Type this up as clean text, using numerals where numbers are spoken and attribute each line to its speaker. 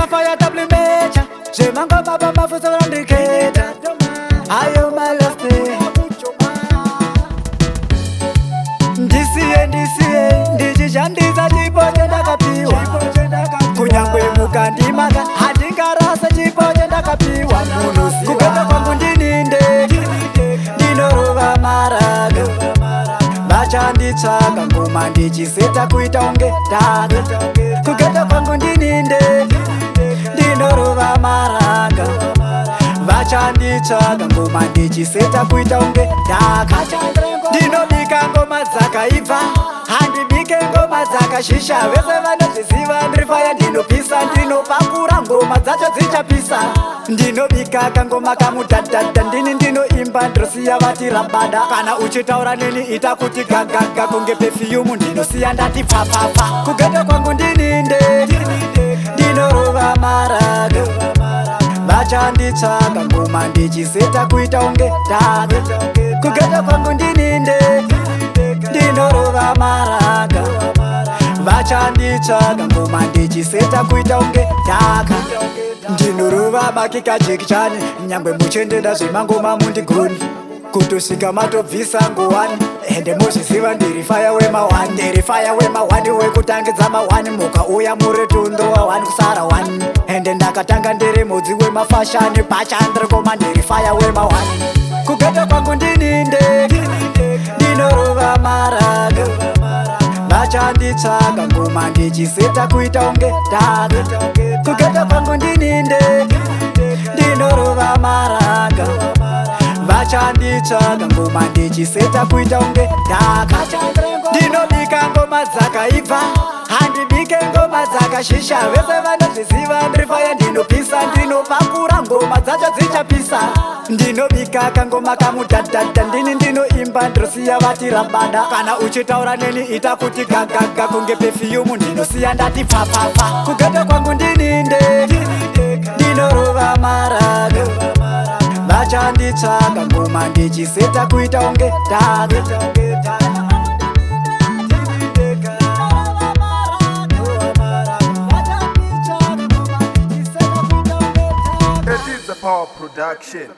Speaker 1: fire double major. Shemango baba mafuso randiketa. Ayo my love me. Ndisiye ndichishandisa chipo chendakapiwa. Kunyangwe mukandimaka handingarasa chipo chendakapiwa. Kugeta kwangu ndini ndega, ndinorova maraga. Vachanditsvaga ngoma ndichiseta kuita unge Ndega. Kugeta kwangu ndini ndega, ndinorova maraga. Vachanditsvaga ngoma ndichiseta kuita unge Ndega. Ndinobika ngoma dzakaibva, handibike ngoma dzakashisha. Vese vanozviziva ndiri faya, ndinopisa, ndinopakura ngoma dzacho dzichapisa. Ndinobika kangoma kamudhadhadha, ndini ndinoimba ndinosiya vati rabada. Kana uchitaura neni ita kuti gagaga, kunge pefiyumu ndinosiya ndati pfapfapfa. Kugeta kwangu ndini ndega, ndinorova maraga. Vachanditsvaga ngoma ndichiseta kuita unge Ndega. Kugeta kwangu ndini ndega, ndinorova maraga. Vachanditsvaga ngoma ndichiseta kuita unge Ndega. Ndinorova bakika jekichani, nyangwe muchendeda zvemangoma mundigoni. Kutosvika matobvisa nguwani, ende mozviziva ndiri faya wema1. Ndiri faya wema1 wekutangidza ma1, mukauya muri tundo wa1 kusara 1. Ende ndakatanga ndiri mudzi wemafashani, pachandiri koma ndiri faya wema1. Kugeta kwangu ndini ndega, ndinorova maraga. Vachanditsvaga ngoma ndichiseta kuita unge Ndega. Kugeta kwangu ndini ndega, ndinorova maraga. Vachanditsvaga ngoma ndichiseta kuita unge Ndega. Ndinobika ngoma dzakaibva, handibike ngoma dzakashisha. Vese vanozviziva ndiri faya, ndinopisa, ndinopakura ngoma dzacho dzichapisa. Ndinobika kangoma kamudhadhadha, ndini ndinoimba ndinosiya vati rabada. Kana uchitaura neni ita kuti gagaga, kunge pefiyumu ndinosiya ndati pfapfapfa. Kugeta kwangu ndini ndega, ndinorova maraga. Vachanditsvaga ngoma ndichiseta kuita unge Ndega.
Speaker 2: Eddza Power Production.